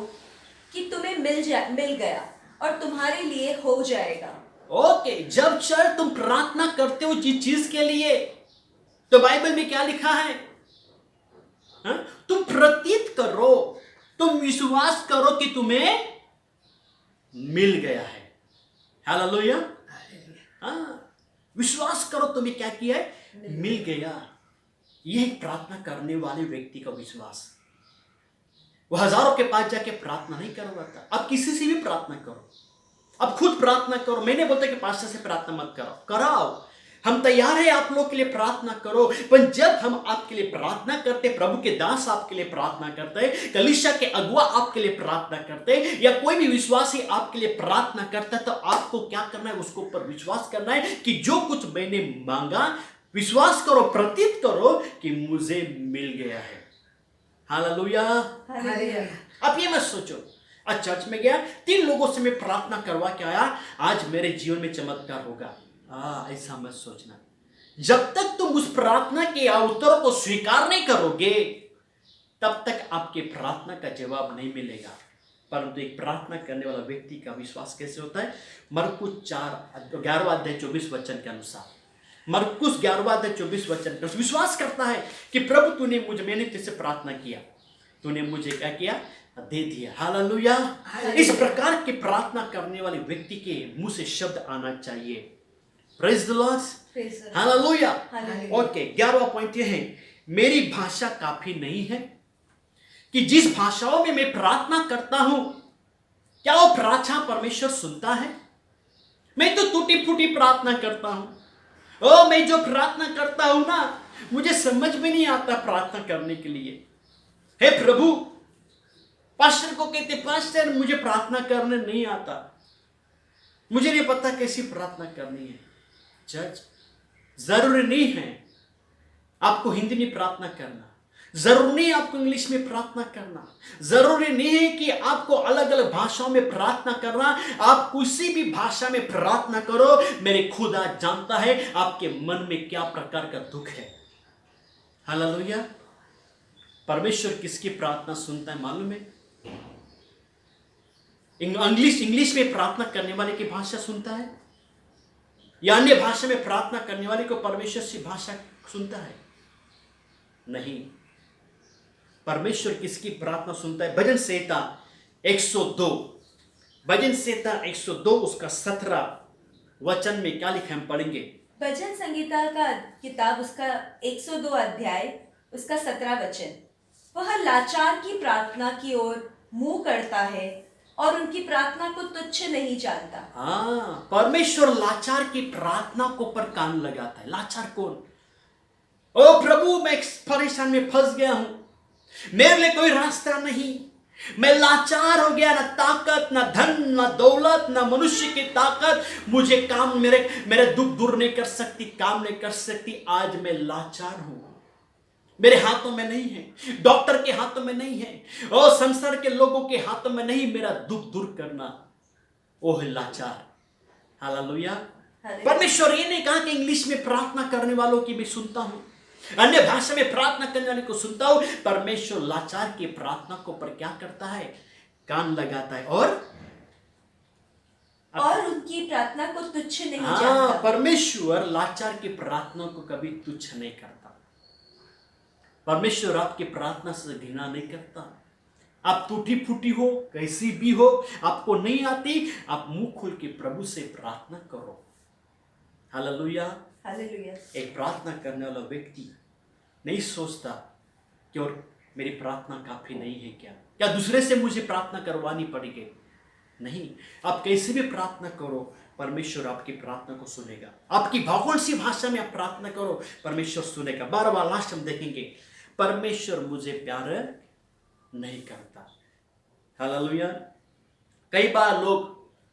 कि तुम्हें मिल गया और तुम्हारे लिए हो जाएगा। ओके, जब चर्च तुम प्रार्थना करते हो जिस चीज के लिए, तो बाइबल में क्या लिखा है? तुम प्रतीत करो, तुम विश्वास करो कि तुम्हें मिल गया है। हालेलुया। विश्वास करो तुम्हें क्या किया है? मिल गया। यह प्रार्थना करने वाले व्यक्ति का विश्वास। वो हजारों के पास जाके प्रार्थना नहीं करवाता। अब किसी से भी प्रार्थना करो, अब खुद प्रार्थना करो। मैंने बोलता कि पास्टर से प्रार्थना मत कराओ। हम तैयार हैं आप लोग के लिए प्रार्थना करो, पर जब हम आपके लिए प्रार्थना करते, प्रभु के दास आपके लिए प्रार्थना करते, कलीसिया के अगुआ आपके लिए प्रार्थना करते, या कोई भी विश्वासी आपके लिए प्रार्थना करता है, तो आपको क्या करना है? उसके ऊपर विश्वास करना है कि जो कुछ मैंने मांगा, विश्वास करो, प्रतीत करो कि मुझे मिल गया है। हालेलुया। हालेलुया। अब ये मत सोचो आज चर्च में गया 3 लोगों से मैं प्रार्थना करवा के आया, आज मेरे जीवन में चमत्कार होगा। ऐसा मत सोचना। जब तक तुम उस प्रार्थना के उत्तर को स्वीकार नहीं करोगे तब तक आपके प्रार्थना का जवाब नहीं मिलेगा। परंतु एक प्रार्थना करने वाला व्यक्ति का विश्वास कैसे होता है? मरकुस 4:11-24 के अनुसार, मरकुस 11:24 विश्वास करता है कि प्रभु मैंने तुझसे प्रार्थना किया, तूने मुझे क्या किया? दे दिया। हालेलुया। इस प्रकार की प्रार्थना करने वाले व्यक्ति के मुंह से शब्द आना चाहिए, praise the lord, hallelujah. Okay, 11वां पॉइंट ये है, मेरी भाषा काफी नहीं है कि जिस भाषाओं में मैं प्रार्थना करता हूं क्या वो प्रार्थना परमेश्वर सुनता है? मैं तो टूटी फूटी प्रार्थना करता हूं। मैं जो प्रार्थना करता हूं ना, मुझे समझ में नहीं आता प्रार्थना करने के लिए। हे प्रभु, पास्टर को कहते, पास्टर मुझे प्रार्थना करने नहीं आता, मुझे नहीं पता कैसी प्रार्थना करनी है। चर्च, जरूरी नहीं है आपको हिंदी में प्रार्थना करना, जरूरी नहीं आपको इंग्लिश में प्रार्थना करना, जरूरी नहीं है कि आपको अलग अलग भाषाओं में प्रार्थना करना। आप किसी भी भाषा में प्रार्थना करो, मेरे खुदा जानता है आपके मन में क्या प्रकार का दुख है। हालेलुया। परमेश्वर किसकी प्रार्थना सुनता है मालूम है? इंग्लिश में प्रार्थना करने वाले की भाषा सुनता है या अन्य भाषा में प्रार्थना करने वाले को परमेश्वर की भाषा सुनता है? नहीं। परमेश्वर किसकी प्रार्थना सुनता है? भजन संहिता 102, भजन संहिता 102 उसका 17 में क्या लिखा हम पढ़ेंगे। भजन संगीता का किताब उसका 102 अध्याय उसका 17 वह लाचार की प्रार्थना की ओर मुंह करता है और उनकी प्रार्थना को तुच्छ नहीं जानता। परमेश्वर लाचार की प्रार्थना को पर कान लगाता है। लाचार कौन? ओ प्रभु, मैं परेशान में फंस गया हूं, मेरे लिए कोई रास्ता नहीं, मैं लाचार हो गया, ना ताकत, ना धन, ना दौलत, ना मनुष्य की ताकत मुझे काम, मेरे दुख दूर नहीं कर सकती, काम नहीं कर सकती। आज मैं लाचार हूं, मेरे हाथों में नहीं है, डॉक्टर के हाथों में नहीं है और संसार के लोगों के हाथों में नहीं मेरा दुख दूर करना। ओ है लाचार। हालेलुया। परमेश्वर ये नहीं कहा कि इंग्लिश में प्रार्थना करने वालों की मैं सुनता हूं, अन्य भाषा में प्रार्थना करने वाले को सुनता हूं। परमेश्वर लाचार की प्रार्थना को पर क्या करता है? कान लगाता है और उनकी प्रार्थना को तुच्छ नहीं जानता। परमेश्वर लाचार की प्रार्थना को कभी तुच्छ नहीं करता। परमेश्वर आपकी प्रार्थना से घृणा नहीं करता। आप टूटी फूटी हो, कैसी भी हो, आपको नहीं आती, आप मुंह खोल के प्रभु से प्रार्थना करो। हालेलुया। हालेलुया। एक प्रार्थना करने वाला व्यक्ति नहीं सोचता कि और मेरी प्रार्थना काफी नहीं है क्या दूसरे से मुझे प्रार्थना करवानी पड़ेगी। नहीं, आप कैसे भी प्रार्थना करो, परमेश्वर आपकी प्रार्थना को सुनेगा। आपकी कौन सी भाषा में आप प्रार्थना करो, परमेश्वर सुनेगा। 12वां लास्ट हम देखेंगे, परमेश्वर मुझे प्यार नहीं करता। हालेलुया। कई बार लोग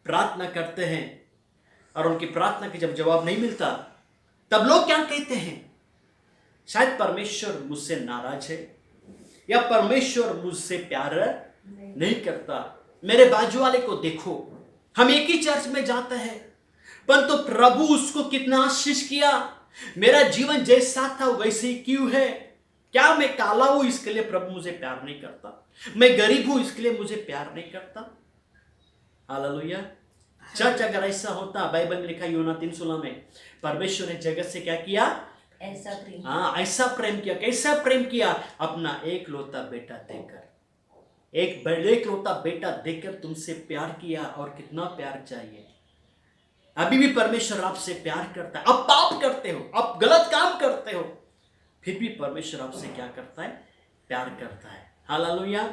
प्रार्थना करते हैं और उनकी प्रार्थना के जब जवाब नहीं मिलता तब लोग क्या कहते हैं? शायद परमेश्वर मुझसे नाराज है या परमेश्वर मुझसे प्यार नहीं करता। मेरे बाजू वाले को देखो, हम एक ही चर्च में जाते हैं परंतु प्रभु उसको कितना आशीष किया। मेरा जीवन जैसा था वैसे ही क्यों है? क्या मैं काला हूं इसके लिए प्रभु मुझे प्यार नहीं करता? मैं गरीब हूं इसके लिए मुझे प्यार नहीं करता? हालेलुया। चर्च अगर ऐसा होता, बाइबल में लिखा यूहन्ना 3:16 में, परमेश्वर ने जगत से क्या किया? ऐसा प्रेम। ऐसा प्रेम किया। कैसा प्रेम किया? अपना एक लौता बेटा देकर, एक लौता बेटा देकर तुमसे प्यार किया। और कितना प्यार चाहिए? अभी भी परमेश्वर आपसे प्यार करता है। अब पाप करते हो, अब गलत काम करते हो, फिर भी परमेश्वर आपसे क्या करता है? प्यार करता है। हालेलुया।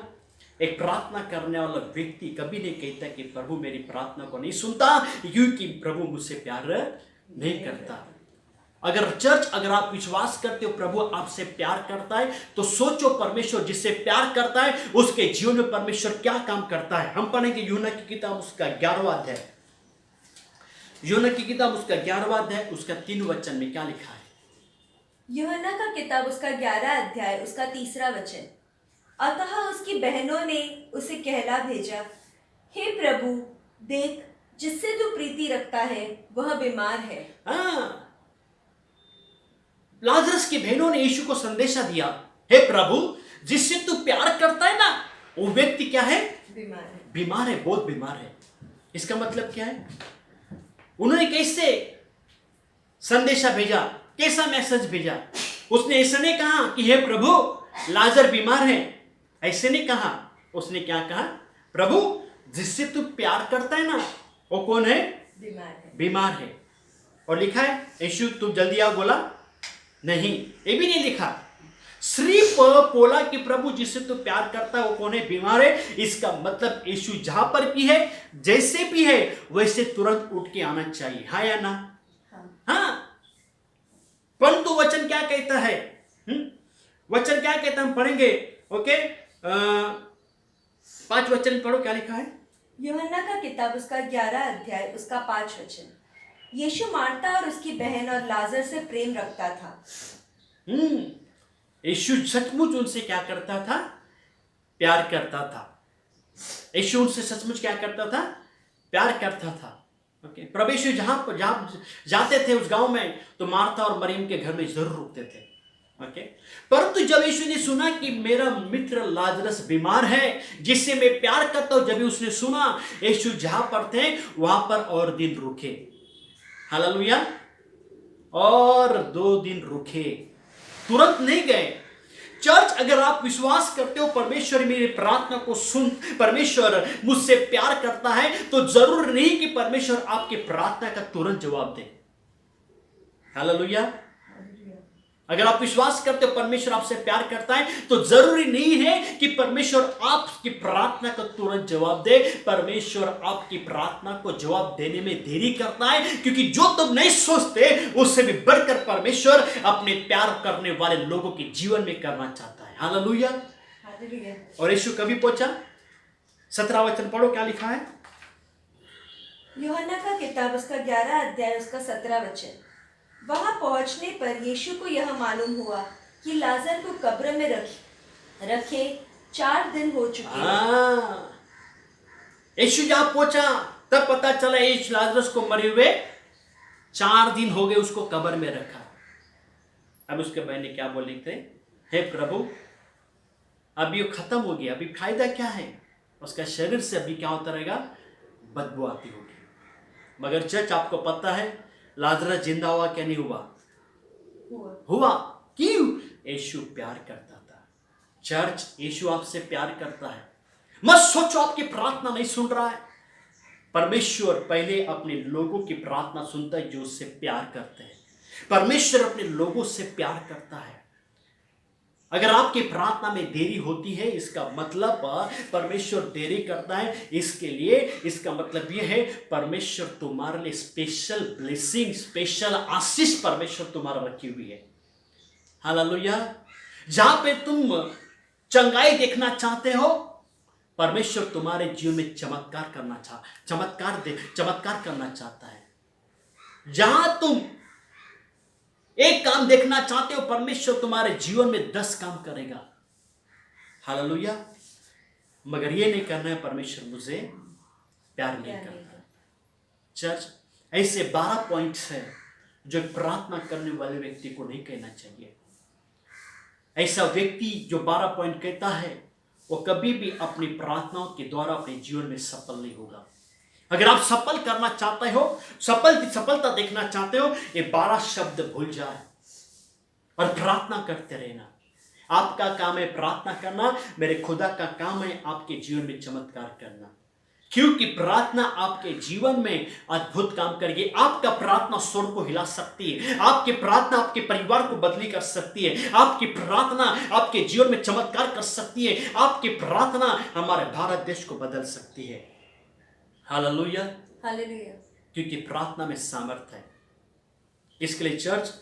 एक प्रार्थना करने वाला व्यक्ति कभी नहीं कहता कि प्रभु मेरी प्रार्थना को नहीं सुनता क्योंकि प्रभु मुझसे प्यार नहीं करता। अगर आप विश्वास करते हो प्रभु आपसे प्यार करता है तो सोचो परमेश्वर जिससे प्यार करता है उसके जीवन में परमेश्वर क्या काम करता है। हम पढ़ेंगे यूहन्ना की किताब उसका 11वां अध्याय, यूहन्ना की किताब उसका 11वां अध्याय उसका 3 वचन में क्या लिखा है? यूहन्ना का किताब उसका 11 अध्याय उसका 3 वचन। अतः उसकी बहनों ने उसे कहला भेजा, हे प्रभु, देख, जिससे तू प्रीति रखता है वह बीमार है। हाँ, लाजरस की बहनों ने यीशु को संदेशा दिया, हे प्रभु, जिससे तू प्यार करता है ना, वो व्यक्ति क्या है? बीमार है। बीमार है, बहुत बीमार है। इसका मतलब क्या है? उन्होंने कैसे संदेशा भेजा, कैसा मैसेज भेजा? उसने ऐसा नहीं कहा कि हे प्रभु, लाजर बीमार है, ऐसे नहीं कहा। उसने क्या कहा? प्रभु, जिससे तू प्यार करता है ना, वो कौन है? बीमार है। बीमार है। और लिखा है यीशु तू जल्दी आओ बोला? नहीं, ये भी नहीं लिखा। सिर्फ बोला कि प्रभु, जिससे तू प्यार करता है वो कौन है? बीमार है। इसका मतलब यीशु जहां पर भी है, जैसे भी है, वैसे तुरंत उठ के आना चाहिए। हाँ या ना? हाँ। परंतु वचन क्या कहता है? वचन क्या कहता है? हम पढ़ेंगे। ओके, 5 वचन पढ़ो, क्या लिखा है? यूहन्ना का किताब उसका 11 अध्याय उसका 5 वचन। यीशु मार्ता और उसकी बहन और लाजर से प्रेम रखता था। यीशु सचमुच उनसे क्या करता था? प्यार करता था। यीशु उनसे सचमुच क्या करता था? प्यार करता था। ओके, प्रभु यीशु जहां जाते थे उस गांव में, तो मार्था और मरियम के घर में जरूर रुकते थे। ओके, परंतु जब यीशु ने सुना कि मेरा मित्र लाजरस बीमार है, जिससे मैं प्यार करता हूं, जब उसने सुना, यीशु जहां पर थे वहां पर और दिन रुके। हालेलुया। और 2 दिन रुके, तुरंत नहीं गए। चर्च, अगर आप विश्वास करते हो परमेश्वर मेरी प्रार्थना को सुन, परमेश्वर मुझसे प्यार करता है, तो जरूर नहीं कि परमेश्वर आपकी प्रार्थना का तुरंत जवाब दे। हालेलुया। अगर आप विश्वास करते हो परमेश्वर आपसे प्यार करता है, तो जरूरी नहीं है कि परमेश्वर आपकी प्रार्थना को तुरंत जवाब दे। परमेश्वर आपकी प्रार्थना को जवाब देने में देरी करता है, क्योंकि जो तुम नहीं सोचते उससे भी बढ़कर परमेश्वर अपने प्यार करने वाले लोगों के जीवन में करना चाहता है। हालेलुया। और यीशु कभी पहुंचा? 17 वचन पढ़ो, क्या लिखा है? यूहन्ना का किताब उसका 11 अध्याय उसका 17 वचन। वहां पहुंचने पर यीशु को यह मालूम हुआ कि लाजर को कब्र में रखे 4 दिन हो चुके हैं। यीशु जहां पहुंचा तब पता चला यीशु लाजरस को मरे हुए 4 दिन हो गए, उसको कब्र में रखा। अब उसके बहन ने क्या बोले थे? हे प्रभु, अभी वो खत्म हो गया, अभी फायदा क्या है? उसका शरीर से अभी क्या होता रहेगा? बदबू आती होगी। मगर चर्च, आपको पता है लाजरस जिंदा हुआ क्या नहीं हुआ? हुआ। क्यों? यीशु प्यार करता था। चर्च, यीशु आपसे प्यार करता है। मत सोचो आपकी प्रार्थना नहीं सुन रहा है। परमेश्वर पहले अपने लोगों की प्रार्थना सुनता है जो उससे प्यार करते हैं। परमेश्वर अपने लोगों से प्यार करता है। अगर आपकी प्रार्थना में देरी होती है, इसका मतलब परमेश्वर देरी करता है। इसके लिए इसका मतलब यह है परमेश्वर तुम्हारे लिए स्पेशल ब्लेसिंग, स्पेशल आशीष परमेश्वर तुम्हारा रखी हुई है। हालेलुया। जहां पे तुम चंगाई देखना चाहते हो, परमेश्वर तुम्हारे जीवन में चमत्कार करना चाहता है। जहां तुम एक काम देखना चाहते हो, परमेश्वर तुम्हारे जीवन में 10 काम करेगा। हालेलुया। मगर ये नहीं करना है, परमेश्वर मुझे प्यार नहीं करता। चर्च, ऐसे 12 पॉइंट्स हैं जो प्रार्थना करने वाले व्यक्ति को नहीं कहना चाहिए। ऐसा व्यक्ति जो 12 पॉइंट कहता है, वो कभी भी अपनी प्रार्थनाओं के द्वारा अपने जीवन में सफल नहीं होगा। अगर आप सफल करना चाहते हो, सफलता देखना चाहते हो, ये 12 शब्द भूल जाए और प्रार्थना करते रहना। आपका काम है प्रार्थना करना, मेरे खुदा का काम है आपके जीवन में चमत्कार करना। क्योंकि प्रार्थना आपके जीवन में अद्भुत काम करेगी। आपका प्रार्थना स्वर्ग को हिला सकती है। आपकी प्रार्थना आपके परिवार को बदली कर सकती है। आपकी प्रार्थना आपके जीवन में चमत्कार कर सकती है। आपकी प्रार्थना हमारे भारत देश को बदल सकती है। हालेलुया। हालेलुया। क्योंकि प्रार्थना में सामर्थ्य है। इसके लिए चर्च,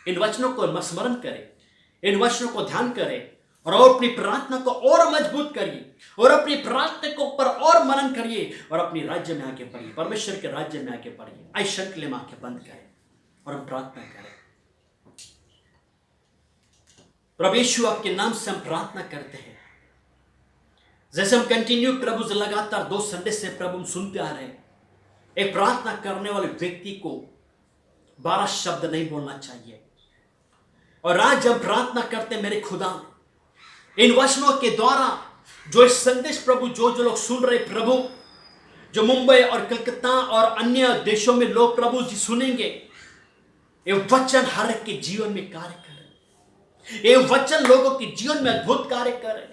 इन वचनों को स्मरण करें, इन वचनों को ध्यान करें और अपनी प्रार्थना को और मजबूत करिए और अपनी प्रार्थना को ऊपर और मनन करिए और अपनी राज्य में आगे बढ़िए, परमेश्वर के राज्य में आगे बढ़िए। आइए शक्ल में आंखें बंद करें और हम प्रार्थना करें। प्रभु यीशु आपके नाम से हम प्रार्थना करते हैं। जैसे हम कंटिन्यू प्रभु से लगातार 2 संडे से प्रभु हम सुनते आ रहे हैं, एक प्रार्थना करने वाले व्यक्ति को 12 शब्द नहीं बोलना चाहिए। और आज जब प्रार्थना करते मेरे खुदा, इन वचनों के द्वारा जो इस संदेश प्रभु जो लोग सुन रहे प्रभु, जो मुंबई और कलकत्ता और अन्य देशों में लोग प्रभु जी सुनेंगे, ये वचन हर एक के जीवन में कार्य करे, ये वचन लोगों के जीवन में अद्भुत कार्य करे,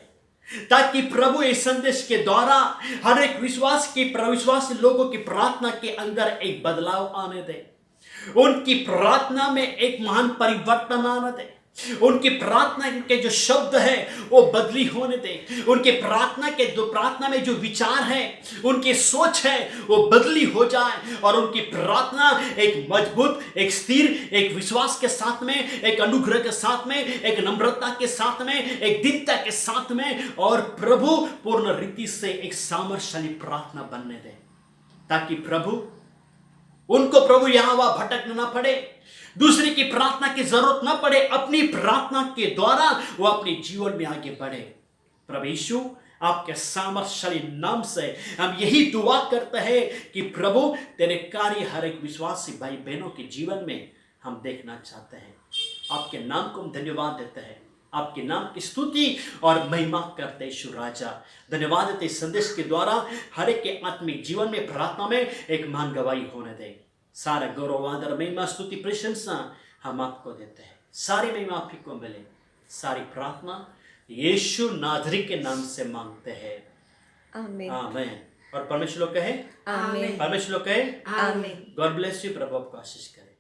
ताकि प्रभु इस संदेश के द्वारा हर एक विश्वासी लोगों की प्रार्थना के अंदर एक बदलाव आने दे, उनकी प्रार्थना में एक महान परिवर्तन आने दे, उनकी प्रार्थना के जो शब्द है वो बदली होने दे, उनके प्रार्थना में जो विचार है, उनकी सोच है वो बदली हो जाए, और उनकी प्रार्थना एक मजबूत, एक स्थिर, एक विश्वास के साथ में, एक अनुग्रह के साथ में, एक नम्रता के साथ में, एक दीनता के साथ में, और प्रभु पूर्ण रीति से एक सामर्थ्यशाली प्रार्थना बनने दे, ताकि प्रभु उनको प्रभु यहां वहां भटकना ना पड़े, दूसरे की प्रार्थना की जरूरत ना पड़े, अपनी प्रार्थना के द्वारा वो अपने जीवन में आगे बढ़े। प्रभु यीशु आपके सामर्थ्यशाली नाम से हम यही दुआ करते हैं कि प्रभु तेरे कार्य हर एक विश्वासी भाई बहनों के जीवन में हम देखना चाहते हैं। आपके नाम को हम धन्यवाद देते हैं, आपके नाम की स्तुति और महिमा करते यीशु राजा। धन्यवाद देते इस संदेश के द्वारा हर एक के आत्मिक जीवन में प्रार्थना में एक महान गवाही होने दे। सारा गौरव आदर महिमा स्तुति प्रशंसा हम आपको देते हैं, सारी महिमा आप ही को मिले। सारी प्रार्थना यीशु नाजरी के नाम से मांगते हैं, आमीन। आमीन। और परमेश्वर लोग कहे आमीन। परमेश्वर लोग कहे आमीन। God bless you. प्रभु आपको आशीष करे।